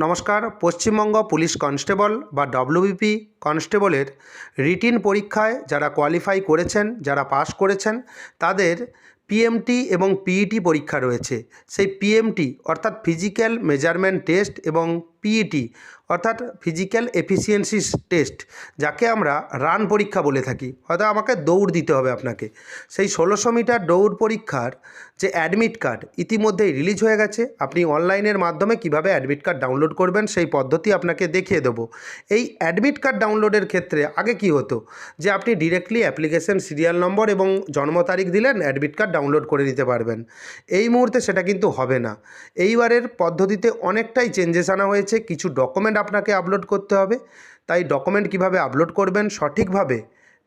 নমস্কার। Paschimbanga police constable বা WBP কনস্টেবলের রিটিন পরীক্ষায় যারা কোয়ালিফাই করেছেন, যারা পাস করেছেন, তাদের পিএমটি এবং পিইটি পরীক্ষা রয়েছে। সেই পিএমটি অর্থাৎ ফিজিক্যাল মেজারমেন্ট টেস্ট এবং পিইটি অর্থাৎ ফিজিক্যাল এফিসিয়েন্সি টেস্ট, যাকে আমরা রান পরীক্ষা বলে থাকি। হয়তো আমাকে দৌড় দিতে হবে আপনাকে। সেই 1600 মিটার দৌড় পরীক্ষার যে অ্যাডমিট কার্ড ইতিমধ্যেই রিলিজ হয়ে গেছে। আপনি অনলাইনের মাধ্যমে কিভাবে অ্যাডমিট কার্ড ডাউনলোড করবেন সেই পদ্ধতি আপনাকে দেখিয়ে দেবো। এই অ্যাডমিট কার্ড ডাউনলোডের ক্ষেত্রে আগে কি হতো যে আপনি ডিরেক্টলি অ্যাপ্লিকেশন সিরিয়াল নম্বর এবং জন্ম তারিখ দিলেন, অ্যাডমিট কার্ড ডাউনলোড করে নিতে পারবেন। এই মুহূর্তে সেটা কিন্তু হবে না। এইবারের পদ্ধতিতে অনেকটাই চেঞ্জেস আনা হয়েছে। কিছু ডকুমেন্ট আপনাকে আপলোড করতে হবে। তাই ডকুমেন্ট কিভাবে আপলোড করবেন সঠিকভাবে,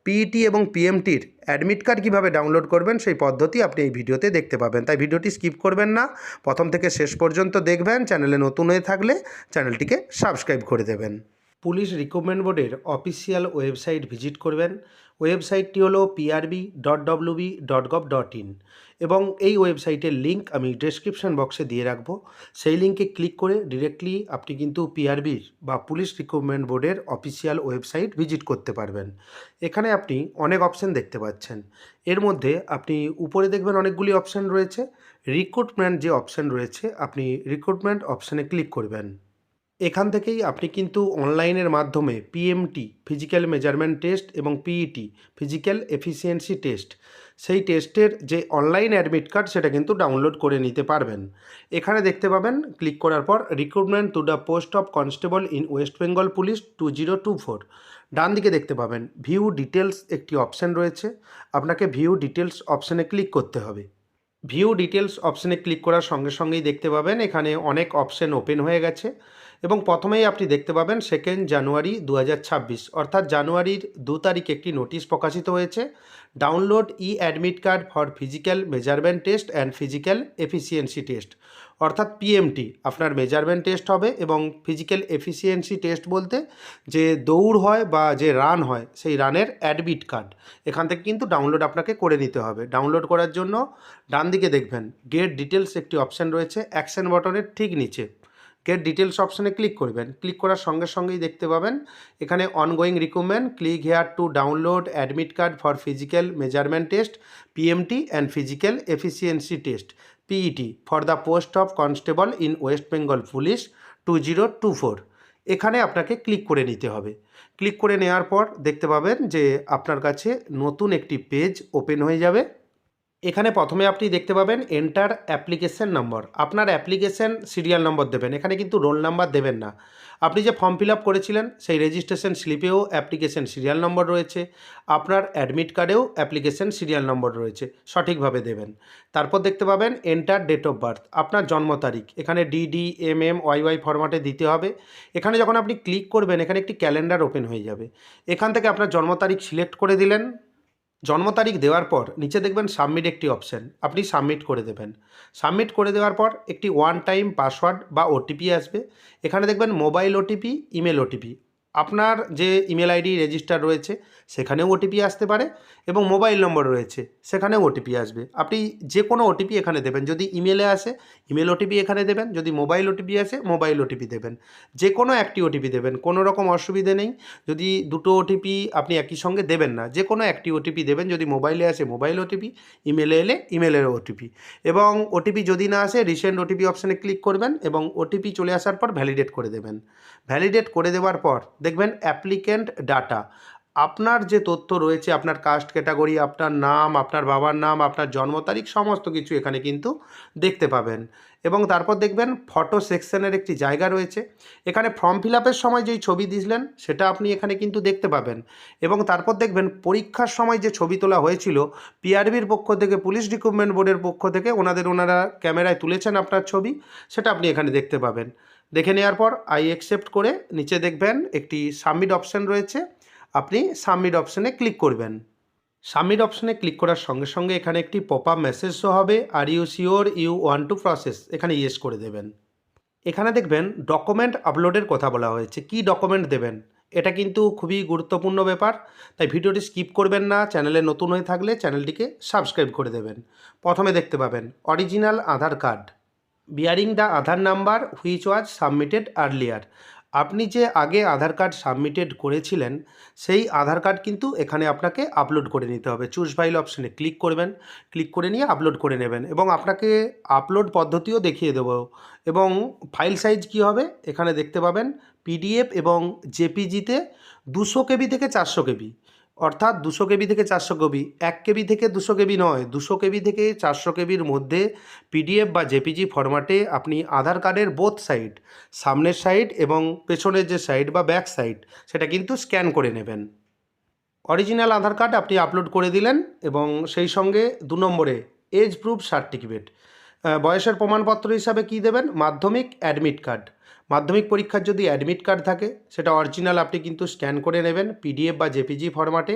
পিইটি এবং পিএমটির অ্যাডমিট কার্ড কীভাবে ডাউনলোড করবেন সেই পদ্ধতি আপনি এই ভিডিওতে দেখতে পাবেন। তাই ভিডিওটি স্কিপ করবেন না, প্রথম থেকে শেষ পর্যন্ত দেখবেন। চ্যানেলে নতুন হয়ে থাকলে চ্যানেলটিকে সাবস্ক্রাইব করে দেবেন। পুলিশ রিক্রুটমেন্ট বোর্ডের অফিসিয়াল ওয়েবসাইট ভিজিট করবেন। ওয়েবসাইটটি হলো prb.wb.gov.in এবং এই ওয়েবসাইটের লিঙ্ক আমি ডেসক্রিপশন বক্সে দিয়ে রাখবো। সেই লিঙ্কে ক্লিক করে ডিরেক্টলি আপনি কিন্তু পিআরবির বা পুলিশ রিক্রুটমেন্ট বোর্ডের অফিসিয়াল ওয়েবসাইট ভিজিট করতে পারবেন। এখানে আপনি অনেক অপশান দেখতে পাচ্ছেন। এর মধ্যে আপনি উপরে দেখবেন অনেকগুলি অপশান রয়েছে। রিক্রুটমেন্ট যে অপশান রয়েছে, আপনি রিক্রুটমেন্ট অপশানে ক্লিক করবেন। এখান থেকেই আপনি কিন্তু অনলাইনের মাধ্যমে পিএমটি ফিজিক্যাল মেজারমেন্ট টেস্ট এবং পিইটি ফিজিক্যাল এফিসিয়েন্সি টেস্ট, সেই টেস্টের যে অনলাইন অ্যাডমিট কার্ড সেটা কিন্তু ডাউনলোড করে নিতে পারবেন। এখানে দেখতে পাবেন ক্লিক করার পর recruitment to the post of constable in West Bengal police 2024। ডান দিকে দেখতে পাবেন ভিউ ডিটেলস একটি অপশান রয়েছে। আপনাকে ভিউ ডিটেলস অপশানে ক্লিক করতে হবে। ভিউ ডিটেলস অপশানে ক্লিক করার সঙ্গে সঙ্গেই দেখতে পাবেন এখানে অনেক অপশান ওপেন হয়ে গেছে এবং প্রথমেই আপনি দেখতে পাবেন 2 জানুয়ারি 2026 অর্থাৎ জানুয়ারির 2 তারিখে একটি নোটিশ প্রকাশিত হয়েছে। Download admit card for physical measurement test and physical efficiency test, অর্থাৎ পিএমটি আপনার মেজারমেন্ট টেস্ট হবে এবং ফিজিক্যাল এফিসিয়েন্সি টেস্ট বলতে যে দৌড় হয় বা যে রান হয় সেই রানের অ্যাডমিট কার্ড এখান থেকে কিন্তু ডাউনলোড আপনাকে করে নিতে হবে। ডাউনলোড করার জন্য ডান দিকে দেখবেন গেট ডিটেলস একটি অপশান রয়েছে অ্যাকশন বটনের ঠিক নিচে। গেট ডিটেলস অপশানে ক্লিক করবেন। ক্লিক করার সঙ্গে সঙ্গেই দেখতে পাবেন এখানে ongoing recruitment, click here to download admit card for physical measurement test PMT and physical efficiency test PET for the post of constable in West Bengal police 2024। এখানে আপনাকে ক্লিক করে নিতে হবে। ক্লিক করে নেওয়ার পর দেখতে পাবেন যে আপনার কাছে নতুন একটি পেজ ওপেন হয়ে যাবে। এখানে প্রথমে আপনি দেখতে পাবেন এন্টার অ্যাপ্লিকেশন নম্বর। আপনার অ্যাপ্লিকেশন সিরিয়াল নম্বর দেবেন, এখানে কিন্তু রোল নাম্বার দেবেন না। আপনি যে ফর্ম ফিল আপ করেছিলেন সেই রেজিস্ট্রেশন স্লিপেও অ্যাপ্লিকেশন সিরিয়াল নম্বর রয়েছে, আপনার অ্যাডমিট কার্ডেও অ্যাপ্লিকেশন সিরিয়াল নম্বর রয়েছে, সঠিকভাবে দেবেন। তারপর দেখতে পাবেন এন্টার ডেট অফ বার্থ, আপনার জন্ম তারিখ এখানে ডিডি ওয়াই ফরম্যাটে দিতে হবে। এখানে যখন আপনি ক্লিক করবেন এখানে একটি ক্যালেন্ডার ওপেন হয়ে যাবে। এখান থেকে আপনার জন্ম তারিখ সিলেক্ট করে দিলেন। জন্ম তারিখ দেওয়ার পর নিচে দেখবেন সাবমিট একটি অপশান, আপনি সাবমিট করে দেবেন। সাবমিট করে দেওয়ার পর একটি ওয়ান টাইম পাসওয়ার্ড বা ওটিপি আসবে। এখানে দেখবেন মোবাইল ওটিপি, ইমেল ওটিপি। আপনার যে ইমেল আইডি রেজিস্টার রয়েছে সেখানেও ওটিপি আসতে পারে এবং মোবাইল নম্বর রয়েছে সেখানেও ওটিপি আসবে। আপনি যে কোনো ওটিপি এখানে দেবেন। যদি ইমেলে আসে ইমেল ওটিপি এখানে দেবেন, যদি মোবাইল ওটিপি আসে মোবাইল ওটিপি দেবেন। যে কোনো একটি ওটিপি দেবেন, কোনো রকম অসুবিধে নেই। যদি দুটো ওটিপি আপনি একই সঙ্গে দেবেন না, যে কোনো একটি ওটিপি দেবেন। যদি মোবাইলে আসে মোবাইল ওটিপি, ইমেলে এলে ইমেলের ওটিপি। এবং ওটিপি যদি না আসে রিসেন্ট ওটিপি অপশানে ক্লিক করবেন এবং ওটিপি চলে আসার পর ভ্যালিডেট করে দেবেন। ভ্যালিডেট করে দেওয়ার পর দেখবেন অ্যাপ্লিক্যান্ট ডাটা, আপনার যে তথ্য রয়েছে আপনার কাস্ট ক্যাটাগরি, আপনার নাম, আপনার বাবার নাম, আপনার জন্ম তারিখ সমস্ত কিছু এখানে কিন্তু দেখতে পাবেন। এবং তারপর দেখবেন ফটো সেকশনের একটি জায়গা রয়েছে। এখানে ফর্ম ফিল আপের সময় যেই ছবি দিয়েছিলেন সেটা আপনি এখানে কিন্তু দেখতে পাবেন। এবং তারপর দেখবেন পরীক্ষার সময় যে ছবি তোলা হয়েছিল পিআরবির পক্ষ থেকে, পুলিশ রিক্রুটমেন্ট বোর্ডের পক্ষ থেকে ওনারা ক্যামেরায় তুলেছেন আপনার ছবি, সেটা আপনি এখানে দেখতে পাবেন। দেখে নেওয়ার পর আই অ্যাকসেপ্ট করে নিচে দেখবেন একটি সাবমিট অপশান রয়েছে, আপনি সাবমিট অপশানে ক্লিক করবেন। সাবমিট অপশানে ক্লিক করার সঙ্গে সঙ্গে এখানে একটি পপ আপ মেসেজ শো হবে, are you sure you want to process, এখানে ইয়েস করে দেবেন। এখানে দেখবেন ডকুমেন্ট আপলোডের কথা বলা হয়েছে, কি ডকুমেন্ট দেবেন। এটা কিন্তু খুবই গুরুত্বপূর্ণ ব্যাপার, তাই ভিডিওটি স্কিপ করবেন না। চ্যানেলে নতুন হয়ে থাকলে চ্যানেলটিকে সাবস্ক্রাইব করে দেবেন। প্রথমে দেখতে পাবেন original Aadhaar card, bearing the Aadhaar number which was submitted earlier. আপনি যে আগে আধার কার্ড সাবমিটেড করেছিলেন সেই আধার কার্ড কিন্তু এখানে আপনাকে আপলোড করে নিতে হবে। চুজ ফাইল অপশানে ক্লিক করবেন, ক্লিক করে নিয়ে আপলোড করে নেবেন এবং আপনাকে আপলোড পদ্ধতিও দেখিয়ে দেবো। এবং ফাইল সাইজ কী হবে এখানে দেখতে পাবেন, পিডিএফ এবং জেপিজিতে 200 কেবি থেকে 400 কেবি, অর্থাৎ 200 কেবি থেকে 400 কেবি, 1 কেবি থেকে 200 কেবি নয়, 200 কেবি থেকে 400 কেবির মধ্যে পিডিএফ বা জেপিজি ফরম্যাটে আপনি আধার কার্ডের বোথ সাইড, সামনের সাইড এবং পেছনের যে সাইড বা ব্যাক সাইড, সেটা কিন্তু স্ক্যান করে নেবেন। অরিজিনাল আধার কার্ড আপনি আপলোড করে দিলেন এবং সেই সঙ্গে 2 নম্বরে এজ প্রুফ সার্টিফিকেট, বয়সের প্রমাণপত্র হিসাবে কী দেবেন, মাধ্যমিক অ্যাডমিট কার্ড। মাধ্যমিক পরীক্ষার যদি অ্যাডমিট কার্ড থাকে সেটা অরিজিনাল আপনি কিন্তু স্ক্যান করে নেবেন পিডিএফ বা জেপিজি ফরম্যাটে।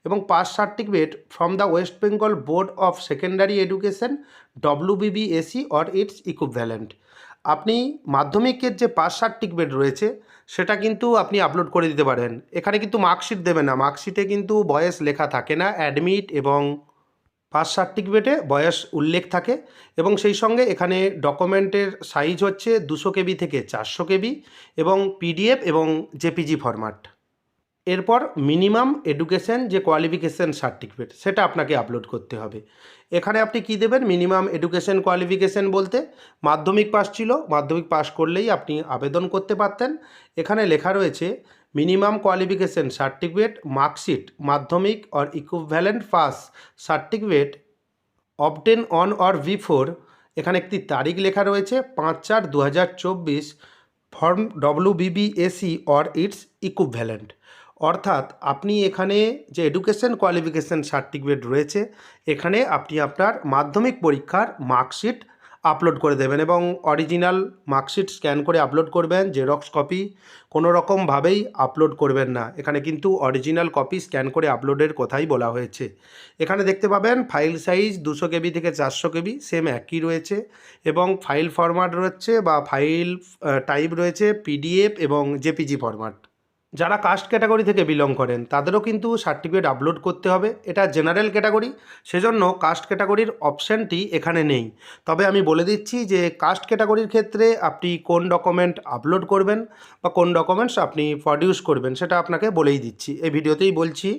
এবং pass certificate from the West Bengal board of secondary education WBBSE or its equivalent. আপনি মাধ্যমিকের যে পাস সার্টিফিকেট রয়েছে সেটা কিন্তু আপনি আপলোড করে দিতে পারেন। এখানে কিন্তু মার্কশিট দেবে না, মার্কশিটে কিন্তু বয়স লেখা থাকে না, অ্যাডমিট এবং পাস সার্টিফিকেটে বয়স উল্লেখ থাকে। এবং সেই সঙ্গে এখানে ডকুমেন্টের সাইজ হচ্ছে 200 কেবি থেকে 400 কেবি এবং পিডিএফ এবং জেপিজি ফরম্যাট। এরপর মিনিমাম এডুকেশন যে কোয়ালিফিকেশান সার্টিফিকেট সেটা আপনাকে আপলোড করতে হবে। এখানে আপনি কি দেবেন, মিনিমাম এডুকেশন কোয়ালিফিকেশান বলতে মাধ্যমিক পাস ছিল, মাধ্যমিক পাস করলেই আপনি আবেদন করতে পারতেন। এখানে লেখা রয়েছে মিনিমাম কোয়ালিফিকেশান সার্টিফিকেট মার্কশিট মাধ্যমিক or equivalent pass certificate obtain on or before, এখানে একটি তারিখ লেখা রয়েছে 5/4/2024 form WBBSE or its equivalent. অর্থাৎ আপনি এখানে যে এডুকেশন কোয়ালিফিকেশান সার্টিফিকেট রয়েছে এখানে আপনি আপনার মাধ্যমিক পরীক্ষার মার্কশিট আপলোড করে দেবেন এবং অরিজিনাল মার্কশিট স্ক্যান করে আপলোড করবেন, জেরক্স কপি কোনো রকমভাবেই আপলোড করবেন না। এখানে কিন্তু অরিজিনাল কপি স্ক্যান করে আপলোডের কথাই বলা হয়েছে। এখানে দেখতে পাবেন ফাইল সাইজ 200 কেবি থেকে 400 কেবি সেম একই রয়েছে এবং ফাইল ফরম্যাট রয়েছে বা ফাইল টাইপ রয়েছে পিডিএফ এবং জেপিজি ফরম্যাট। যারা কাস্ট ক্যাটাগরি থেকে বিলং করেন তাদেরও কিন্তু সার্টিফিকেট আপলোড করতে হবে। এটা জেনারেল ক্যাটাগরি, সেজন্য কাস্ট ক্যাটাগরির অপশানটি এখানে নেই। তবে আমি বলে দিচ্ছি যে কাস্ট ক্যাটাগরির ক্ষেত্রে আপনি কোন ডকুমেন্ট আপলোড করবেন বা কোন ডকুমেন্টস আপনি প্রডিউস করবেন সেটা আপনাকে বলেই দিচ্ছি, এই ভিডিওতেই বলছি।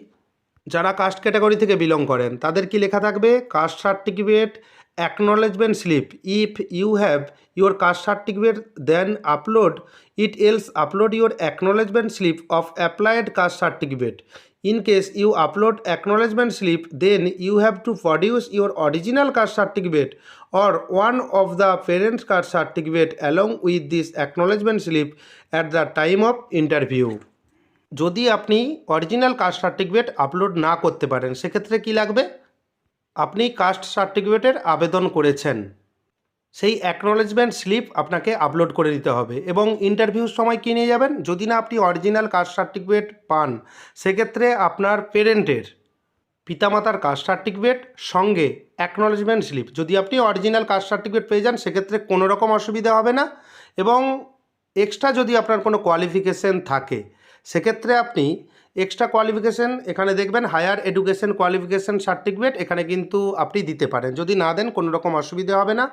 যারা কাস্ট ক্যাটাগরি থেকে বিলং করেন তাদের কি লেখা থাকবে, caste certificate acknowledgement slip, if you have your caste certificate then upload it, else upload your acknowledgement slip of applied caste certificate. In case you upload acknowledgement slip then you have to produce your original caste certificate or one of the parents' caste certificate along with this acknowledgement slip at the time of interview। যদি আপনি original caste certificate upload না করতে পারেন সেক্ষেত্রে কি লাগবে, আপনি caste সার্টিফিকেটের আবেদন করেছেন সেই অ্যাকনলেজমেন্ট স্লিপ আপনাকে আপলোড করে দিতে হবে। এবং ইন্টারভিউর সময় কী নিয়ে যাবেন, যদি না আপনি অরিজিনাল কাস্ট সার্টিফিকেট পান সেক্ষেত্রে আপনার পেরেন্টের পিতামাতার কাস্ট সার্টিফিকেট সঙ্গে অ্যাকনলেজমেন্ট স্লিপ, যদি আপনি অরিজিনাল কাস্ট সার্টিফিকেট পেয়ে যান সেক্ষেত্রে কোনো রকম অসুবিধা হবে না। এবং এক্সট্রা যদি আপনার কোনো কোয়ালিফিকেশান থাকে সেক্ষেত্রে আপনি এক্সট্রা কোয়ালিফিকেশান এখানে দেখবেন হায়ার এডুকেশন কোয়ালিফিকেশান সার্টিফিকেট এখানে কিন্তু আপনি দিতে পারেন, যদি না দেন কোনো রকম অসুবিধা হবে না।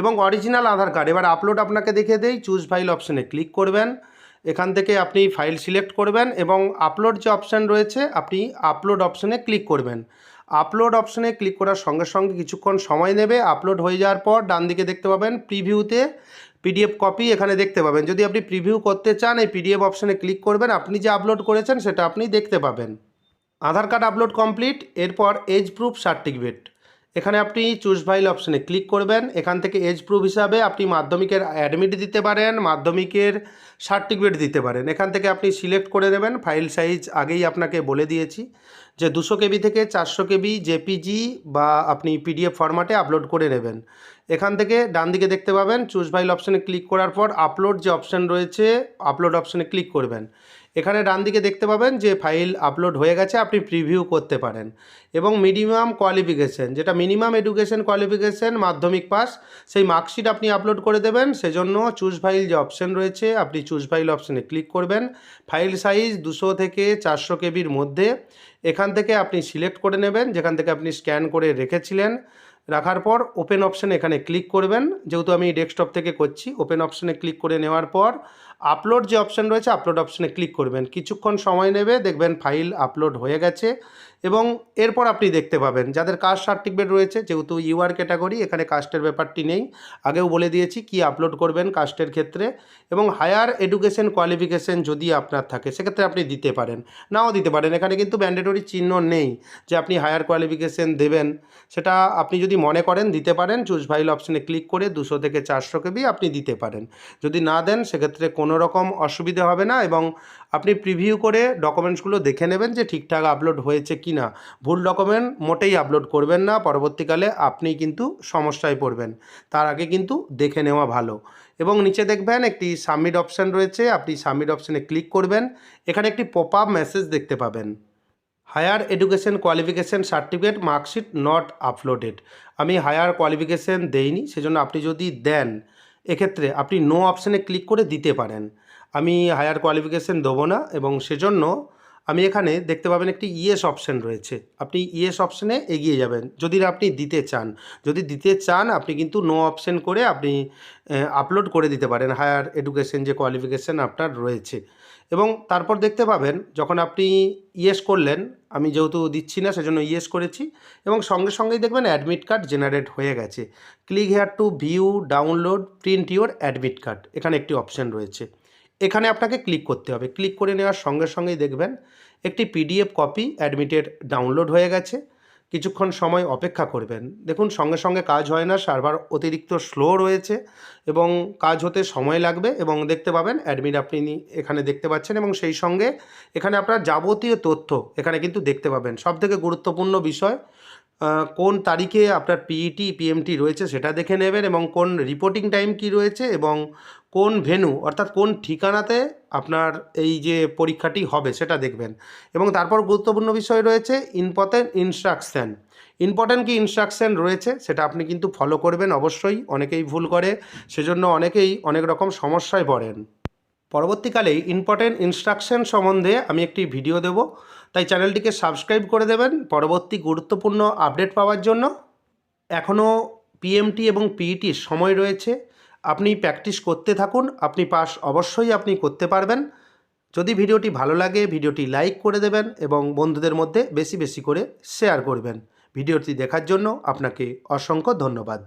এবং অরিজিনাল আধার কার্ড এবার আপলোড আপনাকে দেখে দেই, চুজ ফাইল অপশানে ক্লিক করবেন, এখান থেকে আপনি ফাইল সিলেক্ট করবেন এবং আপলোড যে অপশান রয়েছে আপনি আপলোড অপশানে ক্লিক করবেন। আপলোড অপশানে ক্লিক করার সঙ্গে সঙ্গে কিছুক্ষণ সময় নেবে। আপলোড হয়ে যাওয়ার পর ডান দিকে দেখতে পাবেন প্রিভিউতে পিডিএফ কপি এখানে দেখতে পাবেন। যদি আপনি প্রিভিউ করতে চান এই পিডিএফ অপশানে ক্লিক করবেন, আপনি যে আপলোড করেছেন সেটা আপনি দেখতে পাবেন। আধার কার্ড আপলোড কমপ্লিট। এরপর এজ প্রুফ সার্টিফিকেট, এখানে আপনি চুজ ফাইল অপশানে ক্লিক করবেন। এখান থেকে এজ প্রুফ হিসাবে আপনি মাধ্যমিকের অ্যাডমিট দিতে পারেন, মাধ্যমিকের সার্টিফিকেট দিতে পারেন। এখান থেকে আপনি সিলেক্ট করে নেবেন। ফাইল সাইজ আগেই আপনাকে বলে দিয়েছি যে 200 কেবি থেকে 400 কেবি জেপিজি বা আপনি পিডিএফ ফরম্যাটে আপলোড করে নেবেন। এখান থেকে ডান দিকে দেখতে পাবেন চুজ ফাইল অপশানে ক্লিক করার পর আপলোড যে অপশান রয়েছে আপলোড অপশানে ক্লিক করবেন। এখানে ডান দিকে দেখতে পাবেন যে ফাইল আপলোড হয়ে গেছে, আপনি প্রিভিউ করতে পারেন। এবং মিনিমাম কোয়ালিফিকেশান, যেটা মিনিমাম এডুকেশন কোয়ালিফিকেশান মাধ্যমিক পাস, সেই মার্কশিট আপনি আপলোড করে দেবেন। সেজন্য চুজ ফাইল যে অপশান রয়েছে আপনি চুজ ফাইল অপশানে ক্লিক করবেন। ফাইল সাইজ 200 থেকে 400 কেবির মধ্যে এখান থেকে আপনি সিলেক্ট করে নেবেন, যেখান থেকে আপনি স্ক্যান করে রেখেছিলেন রাখার পর ওপেন অপশানে এখানে ক্লিক করবেন, যেহেতু আমি ডেস্কটপ থেকে করছি। ওপেন অপশানে ক্লিক করে নেওয়ার পর আপলোড যে অপশান রয়েছে আপলোড অপশানে ক্লিক করবেন। কিছুক্ষণ সময় নেবে, দেখবেন ফাইল আপলোড হয়ে গেছে এবং এরপর আপনি দেখতে পাবেন যাদের কাস্ট সার্টিফিকেট রয়েছে, যেহেতু ইউআর ক্যাটাগরি এখানে কাস্টের ব্যাপারটি নেই, আগেও বলে দিয়েছি কি আপলোড করবেন কাস্টের ক্ষেত্রে। এবং হায়ার এডুকেশন কোয়ালিফিকেশন যদি আপনার থাকে সেক্ষেত্রে আপনি দিতে পারেন, নাও দিতে পারেন। এখানে কিন্তু ম্যান্ডেটরি চিহ্ন নেই যে আপনি হায়ার কোয়ালিফিকেশন দেবেন, সেটা আপনি যদি মনে করেন দিতে পারেন। চুজ ফাইল অপশানে ক্লিক করে 200 থেকে 400 কেবি আপনি দিতে পারেন। যদি না দেন সেক্ষেত্রে কোনো রকম অসুবিধা হবে না এবং আপনি প্রিভিউ করে ডকুমেন্টসগুলো দেখে নেবেন যে ঠিকঠাক আপলোড হয়েছে কি না। ভুল ডকুমেন্ট মোটেই আপলোড করবেন না, পরবর্তীকালে আপনি কিন্তু সমস্যায় পড়বেন। তার আগে কিন্তু দেখে নেওয়া ভালো। এবং নিচে দেখবেন একটি সাবমিট অপশান রয়েছে, আপনি সাবমিট অপশানে ক্লিক করবেন। এখানে একটি পপ আপ মেসেজ দেখতে পাবেন, higher education qualification certificate marksheet not uploaded. আমি হায়ার কোয়ালিফিকেশান দেইনি, সেজন্য আপনি যদি দেন এক্ষেত্রে আপনি নো অপশানে ক্লিক করে দিতে পারেন। আমি হায়ার কোয়ালিফিকেশান দেবো না এবং সেজন্য আমি এখানে দেখতে পাবেন একটি ইয়েস অপশান রয়েছে, আপনি ইয়েস অপশানে এগিয়ে যাবেন যদি আপনি দিতে চান। যদি দিতে চান আপনি কিন্তু নো অপশান করে আপনি আপলোড করে দিতে পারেন হায়ার এডুকেশন যে কোয়ালিফিকেশান আপনার রয়েছে। এবং তারপর দেখতে পাবেন যখন আপনি ইয়েস করলেন, আমি যেহেতু দিচ্ছি না সেজন্য ইয়েস করেছি, এবং সঙ্গে সঙ্গেই দেখবেন অ্যাডমিট কার্ড জেনারেট হয়ে গেছে। Click here two view download print your admit card, এখানে একটি অপশান রয়েছে, এখানে আপনাকে ক্লিক করতে হবে। ক্লিক করে নেওয়ার সঙ্গে সঙ্গেই দেখবেন একটি পিডিএফ কপি অ্যাডমিটের ডাউনলোড হয়ে গেছে। কিছুক্ষণ সময় অপেক্ষা করবেন। দেখুন সঙ্গে সঙ্গে কাজ হয় না, সার্ভার অতিরিক্ত স্লো রয়েছে এবং কাজ হতে সময় লাগবে। এবং দেখতে পাবেন অ্যাডমিট আপনি এখানে দেখতে পাচ্ছেন এবং সেই সঙ্গে এখানে আপনার যাবতীয় তথ্য এখানে কিন্তু দেখতে পাবেন। সবথেকে গুরুত্বপূর্ণ বিষয়, কোন তারিখে আপনার পিইটি পিএমটি রয়েছে সেটা দেখে নেবেন এবং কোন রিপোর্টিং টাইম কি রয়েছে এবং কোন ভেন্যু অর্থাৎ কোন ঠিকানাতে আপনার এই যে পরীক্ষাটি হবে সেটা দেখবেন। এবং তারপর গুরুত্বপূর্ণ বিষয় রয়েছে ইম্পর্ট্যান্ট ইনস্ট্রাকশান। ইম্পর্ট্যান্ট কি ইনস্ট্রাকশান রয়েছে সেটা আপনি কিন্তু ফলো করবেন অবশ্যই। অনেকেই ভুল করে, সেজন্য অনেকেই অনেক রকম সমস্যায় পড়েন। পরবর্তীকালে ইম্পর্ট্যান্ট ইনস্ট্রাকশন সম্বন্ধে আমি একটি ভিডিও দেব, তাই চ্যানেলটিকে সাবস্ক্রাইব করে দেবেন পরবর্তী গুরুত্বপূর্ণ আপডেট পাওয়ার জন্য। এখনও পিএমটি এবং পিইটির সময় রয়েছে, আপনি প্র্যাকটিস করতে থাকুন, আপনি পাস অবশ্যই আপনি করতে পারবেন। যদি ভিডিওটি ভালো লাগে ভিডিওটি লাইক করে দেবেন এবং বন্ধুদের মধ্যে বেশি বেশি করে শেয়ার করবেন। ভিডিওটি দেখার জন্য আপনাকে অসংখ্য ধন্যবাদ।